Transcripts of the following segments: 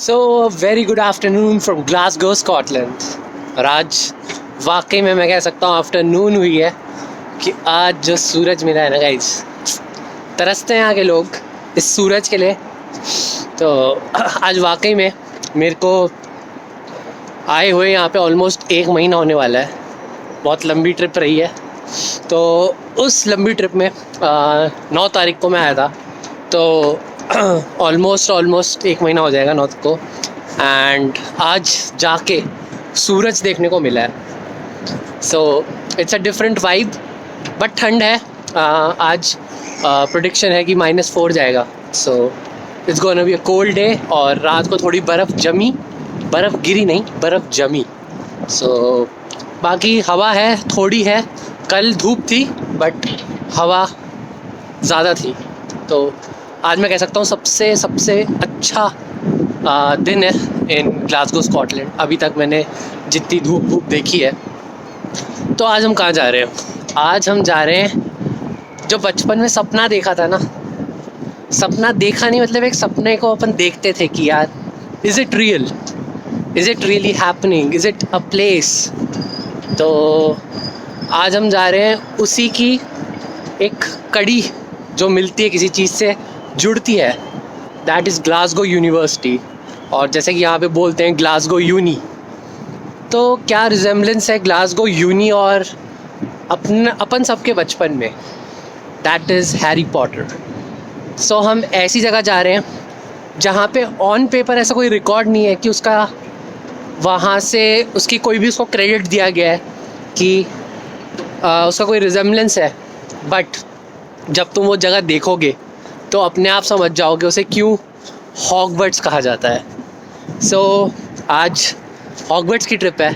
So very good afternoon from Glasgow Scotland. और आज वाकई में मैं कह सकता हूँ आफ्टरनून हुई है कि आज जो सूरज मिला है ना गाइस, तरसते हैं यहाँ के लोग इस सूरज के लिए। तो आज वाकई में मेरे को आए हुए यहाँ पे ऑलमोस्ट 1 महीना होने वाला है। बहुत लंबी ट्रिप रही है। तो उस लंबी ट्रिप में 9 तारीख को मैं आया था, तो ऑलमोस्ट 1 महीना हो जाएगा 9 को। एंड आज जाके सूरज देखने को मिला है। So it's a different vibe, but ठंड है। आज प्रेडिक्शन है कि -4 जाएगा। So it's gonna be a cold day. और रात को थोड़ी बर्फ़ गिरी नहीं, बर्फ़ जमी। सो बाकी हवा है, थोड़ी है। कल धूप थी बट हवा ज़्यादा थी। तो आज मैं कह सकता हूँ सबसे अच्छा दिन है इन ग्लासगो स्कॉटलैंड। अभी तक मैंने जितनी धूप देखी है। तो आज हम कहाँ जा रहे हैं? आज हम जा रहे हैं जो बचपन में सपना देखा था ना। सपना देखा नहीं, मतलब एक सपने को अपन देखते थे कि यार is it real, is it really happening, is it a place. तो आज हम जा रहे हैं उसी की एक कड़ी जो मिलती है, किसी चीज़ से जुड़ती है। That is Glasgow university. और जैसे कि यहाँ पे बोलते हैं ग्लासगो यूनी। तो क्या रिजेम्बलेंस है ग्लासगो यूनी और अपन सबके बचपन में? That is Harry Potter. So हम ऐसी जगह जा रहे हैं जहाँ पे ऑन पेपर ऐसा कोई रिकॉर्ड नहीं है कि उसका वहाँ से उसकी कोई भी उसको क्रेडिट दिया गया है कि उसका कोई रिजेम्बलेंस है। बट जब तुम वो जगह देखोगे तो अपने आप समझ जाओगे उसे क्यों हॉगवर्ट्स कहा जाता है। सो आज हॉगवर्ट्स की ट्रिप है,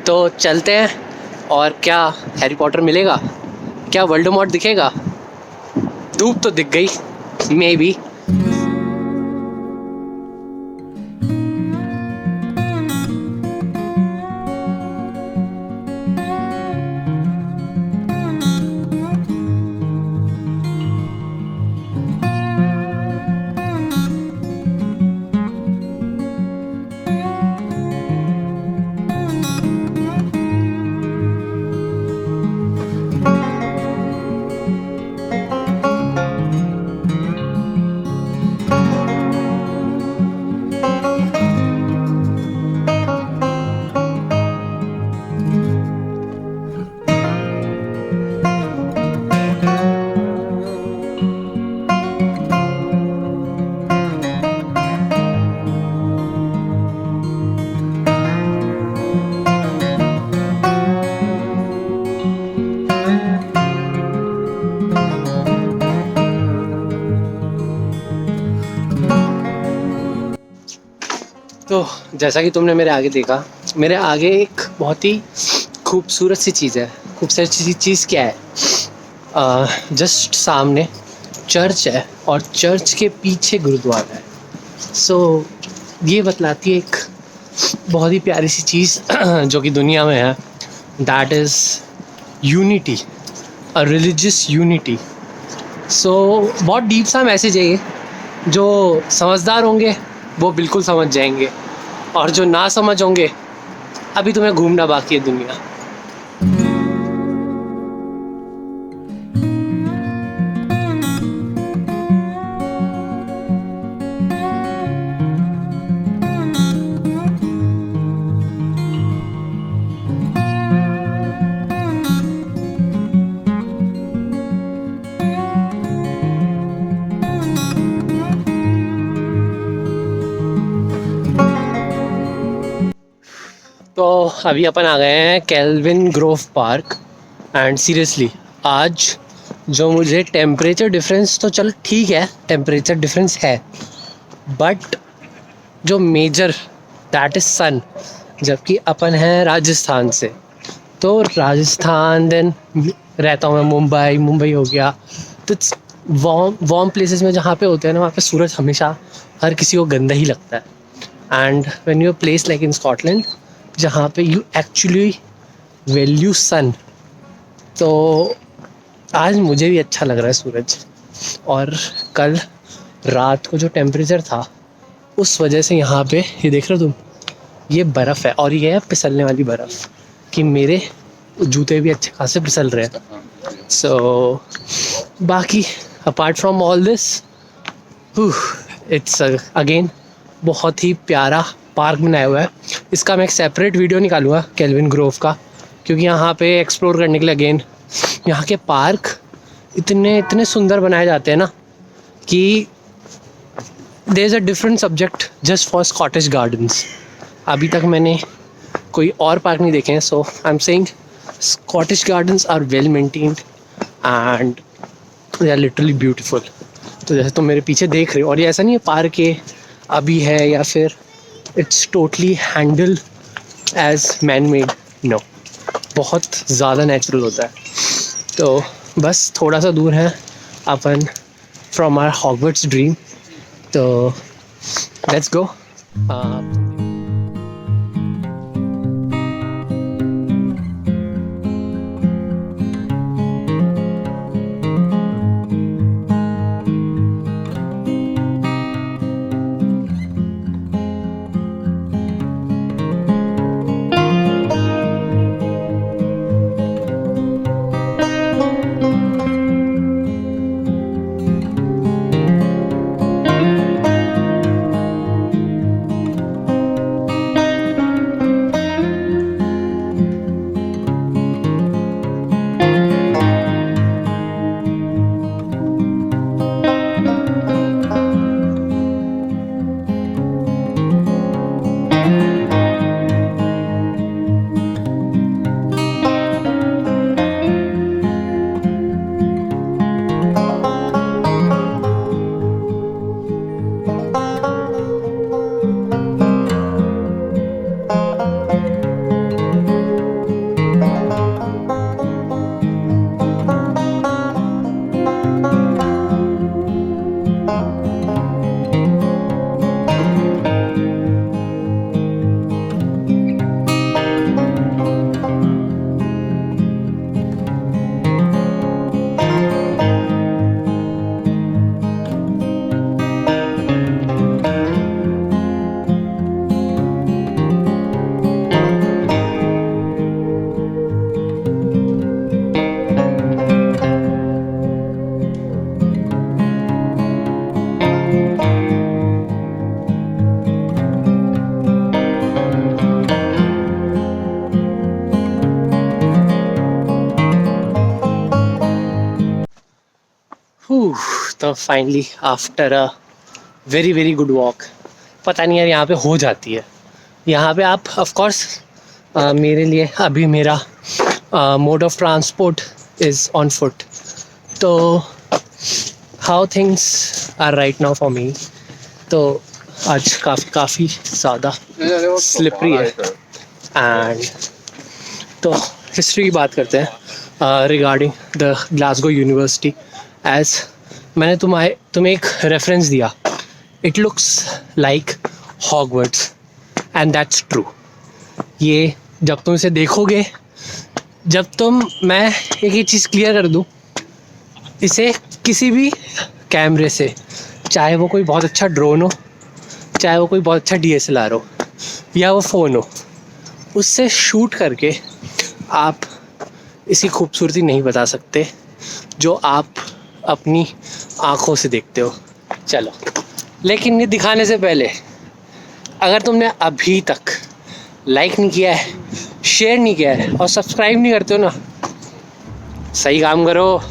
तो चलते हैं। और क्या हैरी पॉटर मिलेगा? क्या वोल्डेमॉर्ट दिखेगा? धूप तो दिख गई, मे बी। तो जैसा कि तुमने मेरे आगे देखा, मेरे आगे एक बहुत ही खूबसूरत सी चीज़ है। खूबसूरत सी चीज़ क्या है? जस्ट सामने चर्च है और चर्च के पीछे गुरुद्वारा है। सो ये बतलाती है एक बहुत ही प्यारी सी चीज़ जो कि दुनिया में है। That is unity, a religious unity. So बहुत डीप सा मैसेज है ये। जो समझदार होंगे वो बिल्कुल समझ जाएंगे, और जो ना समझ होंगे अभी तुम्हें घूमना बाकी है दुनिया। तो अभी अपन आ गए हैं kelvin Grove park. And seriously आज जो मुझे टेम्परेचर डिफरेंस, तो चल ठीक है टेम्परेचर डिफरेंस है, बट जो मेजर दैट इज़ सन। जबकि अपन है राजस्थान से, तो राजस्थान देन रहता हूँ मैं मुंबई हो गया। तो वार्म प्लेसेस में जहाँ पे होते हैं ना, वहाँ पे सूरज हमेशा हर किसी को गंदा ही लगता है। And when you place like in Scotland जहाँ पे यू एक्चुअली वैल्यू सन, तो आज मुझे भी अच्छा लग रहा है सूरज। और कल रात को जो टेम्परेचर था उस वजह से यहाँ पे ये देख रहे हो तुम, ये बर्फ़ है और ये है फिसलने वाली बर्फ़ कि मेरे जूते भी अच्छे खासे फिसल रहे हैं। सो बाकी apart from all this, it's again बहुत ही प्यारा पार्क बनाया हुआ है। इसका मैं एक सेपरेट वीडियो निकालूंगा केल्विन ग्रोव का, क्योंकि यहाँ पे एक्सप्लोर करने के लिए अगेन यहाँ के पार्क इतने इतने सुंदर बनाए जाते हैं ना कि there is a different subject just for Scottish gardens. अभी तक मैंने कोई और पार्क नहीं देखे हैं, so I am saying Scottish gardens are well maintained and they are literally beautiful. तो जैसे तुम मेरे पीछे देख रहे हो, और ये ऐसा नहीं है पार्क ये अभी है या फिर it's totally handle as man made, no, बहुत ज़्यादा नेचुरल होता है। तो बस थोड़ा सा दूर है अपन फ्रॉम आवर हॉगवर्ट्स ड्रीम, तो लेट्स गो। तो finally after a very very good walk, पता नहीं यार यहाँ पे हो जाती है। यहाँ पे आप ऑफ कोर्स मेरे लिए अभी मेरा mode of transport is on foot, तो how things are right now for me, तो आज काफ़ी ज़्यादा स्लिपरी है। एंड तो हिस्ट्री की बात करते हैं regarding the Glasgow university. As मैंने तुम्हें एक रेफरेंस दिया, it looks like Hogwarts and that's true. ये जब तुम इसे देखोगे, मैं एक चीज़ क्लियर कर दूँ, इसे किसी भी कैमरे से, चाहे वो कोई बहुत अच्छा ड्रोन हो, चाहे वो कोई बहुत अच्छा DSLR हो या वो फ़ोन हो, उससे शूट करके आप इसकी खूबसूरती नहीं बता सकते जो आप अपनी आँखों से देखते हो। चलो, लेकिन ये दिखाने से पहले अगर तुमने अभी तक लाइक नहीं किया है, शेयर नहीं किया है और सब्सक्राइब नहीं करते हो ना, सही काम करो।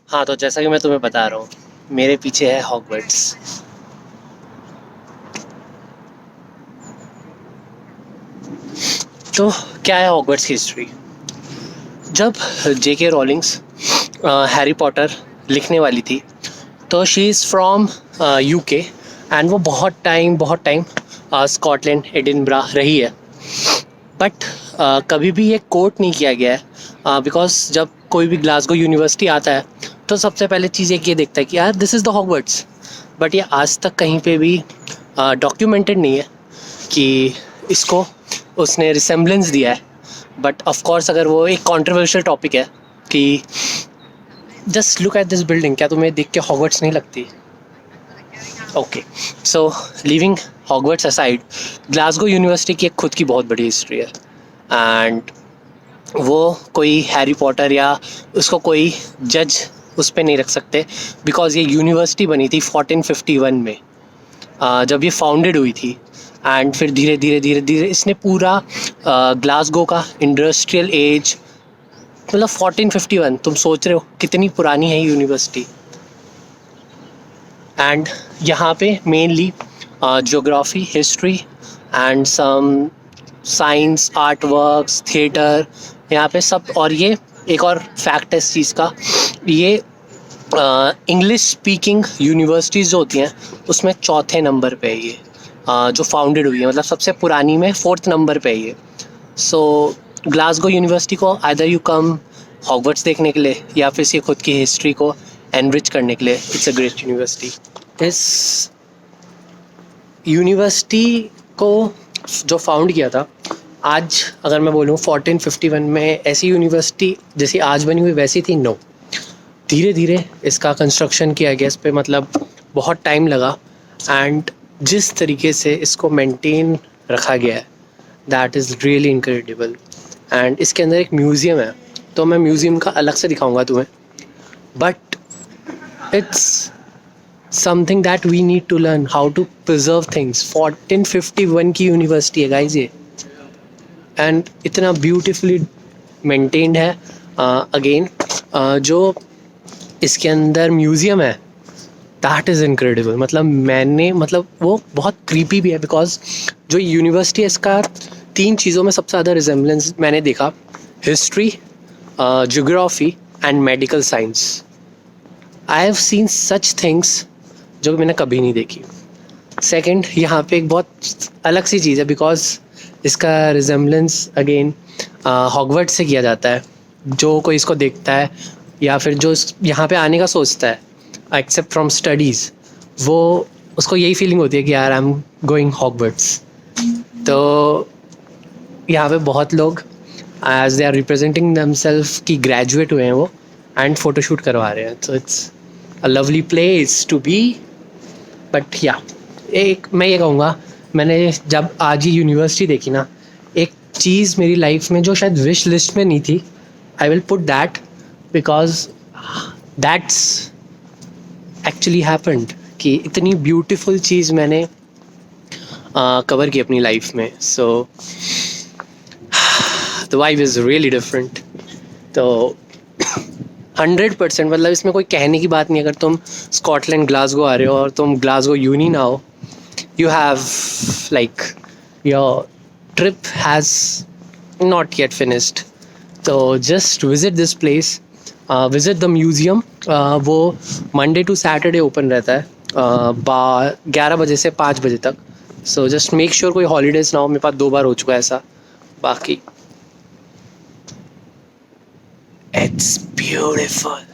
हाँ, तो जैसा कि मैं तुम्हें बता रहा हूँ, मेरे पीछे है हॉगवर्ट्स। तो क्या है हॉगवर्ट्स की हिस्ट्री? जब जेके रॉलिंग्स हैरी पॉटर लिखने वाली थी, तो she is from UK, and वो बहुत टाइम स्कॉटलैंड एडिनब्रा रही है। बट कभी भी ये कोट नहीं किया गया है, बिकॉज जब कोई भी ग्लासगो यूनिवर्सिटी आता है तो सबसे पहले चीज़ एक ये देखता है कि यार this is the Hogwarts. But ये आज तक कहीं पे भी डॉक्यूमेंटेड नहीं है कि इसको उसने रिसेम्बलेंस दिया है। बट ऑफ कोर्स अगर वो एक कंट्रोवर्शियल टॉपिक है कि just look at this building, क्या तुम्हें देख के हॉगवर्ट्स नहीं लगती? Okay, so leaving Hogwarts aside, Glasgow university की एक खुद की बहुत बड़ी हिस्ट्री है। एंड वो कोई हैरी पॉटर या उसको कोई जज उस पर नहीं रख सकते, बिकॉज ये यूनिवर्सिटी बनी थी 1451 में, जब ये फाउंडेड हुई थी। एंड फिर धीरे धीरे धीरे धीरे इसने पूरा ग्लासगो का इंडस्ट्रियल एज, मतलब 1451, तुम सोच रहे हो कितनी पुरानी है यूनिवर्सिटी। एंड यहाँ पे mainly geography, history and some science, art works, theatre, यहाँ पे सब। और ये एक और फैक्ट है इस चीज़ का, ये इंग्लिश स्पीकिंग यूनिवर्सिटीज़ जो होती हैं उसमें चौथे नंबर पे है ये, जो फाउंडेड हुई है, मतलब सबसे पुरानी में फोर्थ नंबर पे है ये। सो ग्लासगो यूनिवर्सिटी को आइदर यू कम हॉगवर्ट्स देखने के लिए या फिर इसकी खुद की हिस्ट्री को एनरिच करने के लिए, इट्स अ ग्रेट यूनिवर्सिटी। इस यूनिवर्सिटी को जो फाउंड किया था, आज अगर मैं बोलूँ 1451 में ऐसी यूनिवर्सिटी जैसी आज बनी हुई वैसी थी? नो। धीरे धीरे इसका कंस्ट्रक्शन किया गया, इस पर मतलब बहुत टाइम लगा। एंड जिस तरीके से इसको मेंटेन रखा गया है, that is really incredible. And इसके अंदर एक म्यूज़ियम है, तो मैं म्यूज़ियम का अलग से दिखाऊंगा तुम्हें, but it's something that we need to learn how to preserve things. 1451 की यूनिवर्सिटी है गाइज ये, एंड इतना ब्यूटिफुली मेंटेन्ड है। अगेन जो इसके अंदर म्यूज़ियम है, दैट इज़ इनक्रेडिबल। मतलब वो बहुत क्रीपी भी है, बिकॉज जो यूनिवर्सिटी है इसका 3 चीज़ों में सबसे ज़्यादा रिजेम्बलेंस मैंने देखा: history, geography and medical science. I have seen such things जो मैंने कभी नहीं देखी। सेकंड, यहाँ पे एक बहुत अलग सी चीज़ है, बिकॉज इसका रिजेम्बलेंस अगेन हॉगवर्ट्स से किया जाता है। जो कोई इसको देखता है या फिर जो यहाँ पे आने का सोचता है, एक्सेप्ट फ्रॉम स्टडीज़, वो उसको यही फीलिंग होती है कि यार आई एम गोइंग हॉगवर्ट्स। तो यहाँ पे बहुत लोग as they are representing themselves कि ग्रेजुएट हुए हैं वो, एंड फ़ोटोशूट करवा रहे हैं। तो it's a lovely place to be. But या एक मैं ये कहूँगा, मैंने जब आज ही यूनिवर्सिटी देखी ना, एक चीज़ मेरी लाइफ में जो शायद विश लिस्ट में नहीं थी, I will put that, because that's actually happened, कि इतनी ब्यूटीफुल चीज़ मैंने कवर की अपनी लाइफ में। So the vibe is really different. तो 100%, मतलब इसमें कोई कहने की बात नहीं। अगर तुम स्कॉटलैंड ग्लासगो आ रहे हो और तुम ग्लासगो यूनी ना हो, you have like your trip has not yet finished. So just visit this place, visit the museum. वो मंडे टू सैटरडे ओपन रहता है 11 बजे से 5 बजे तक। सो जस्ट मेक श्योर कोई हॉलीडेज ना हो, मेरे पास 2 बार हो चुका है ऐसा। बाकी it's beautiful.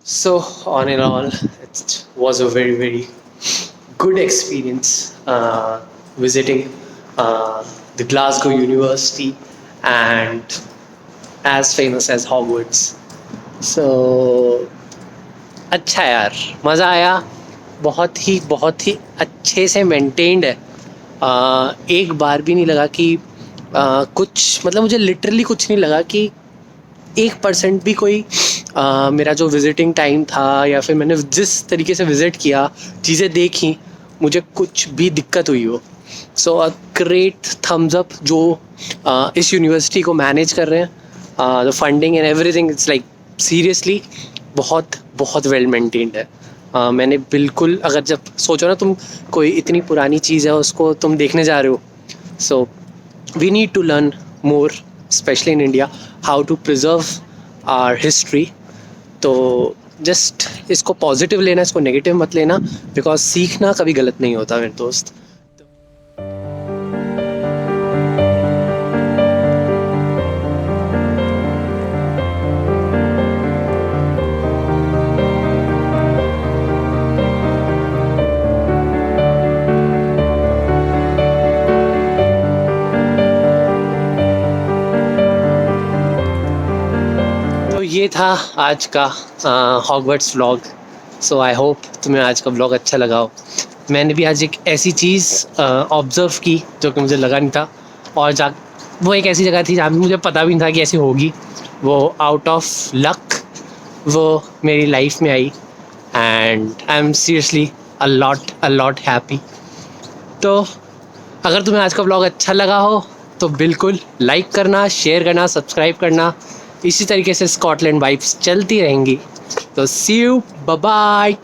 So on and all, it was a very good experience visiting the Glasgow University and as famous as Hogwarts. So अच्छा यार, मज़ा आया, बहुत ही अच्छे से मेंटेन्ड है। एक बार भी नहीं लगा कि कुछ, मतलब मुझे लिटरली कुछ नहीं लगा कि 1% भी कोई मेरा जो विज़िटिंग टाइम था या फिर मैंने जिस तरीके से विज़िट किया, चीज़ें देखी, मुझे कुछ भी दिक्कत हुई हो। सो अ ग्रेट थम्स अप जो इस यूनिवर्सिटी को मैनेज कर रहे हैं, the funding and everything, it's like seriously बहुत वेल मेंटेन्ड है। मैंने बिल्कुल, अगर जब सोचो ना तुम कोई इतनी पुरानी चीज़ है उसको तुम देखने जा रहे हो, so we need to learn more, specially in India, how to preserve our history. तो जस्ट इसको पॉजिटिव लेना, इसको नेगेटिव मत लेना, बिकॉज सीखना कभी गलत नहीं होता मेरे दोस्त। तो ये था आज का Hogwarts vlog. So I hope तुम्हें आज का व्लॉग अच्छा लगा हो। मैंने भी आज एक ऐसी चीज़ ऑब्ज़र्व की जो कि मुझे लगा नहीं था, और वो एक ऐसी जगह थी जहाँ पे मुझे पता भी नहीं था कि ऐसी होगी। वो आउट ऑफ लक वो मेरी लाइफ में आई, and I am seriously a lot happy. तो अगर तुम्हें आज का व्लॉग अच्छा लगा हो तो बिल्कुल लाइक करना, शेयर करना, सब्सक्राइब करना। इसी तरीके से स्कॉटलैंड वाइब्स चलती रहेंगी। तो सी यू, बाय बाय।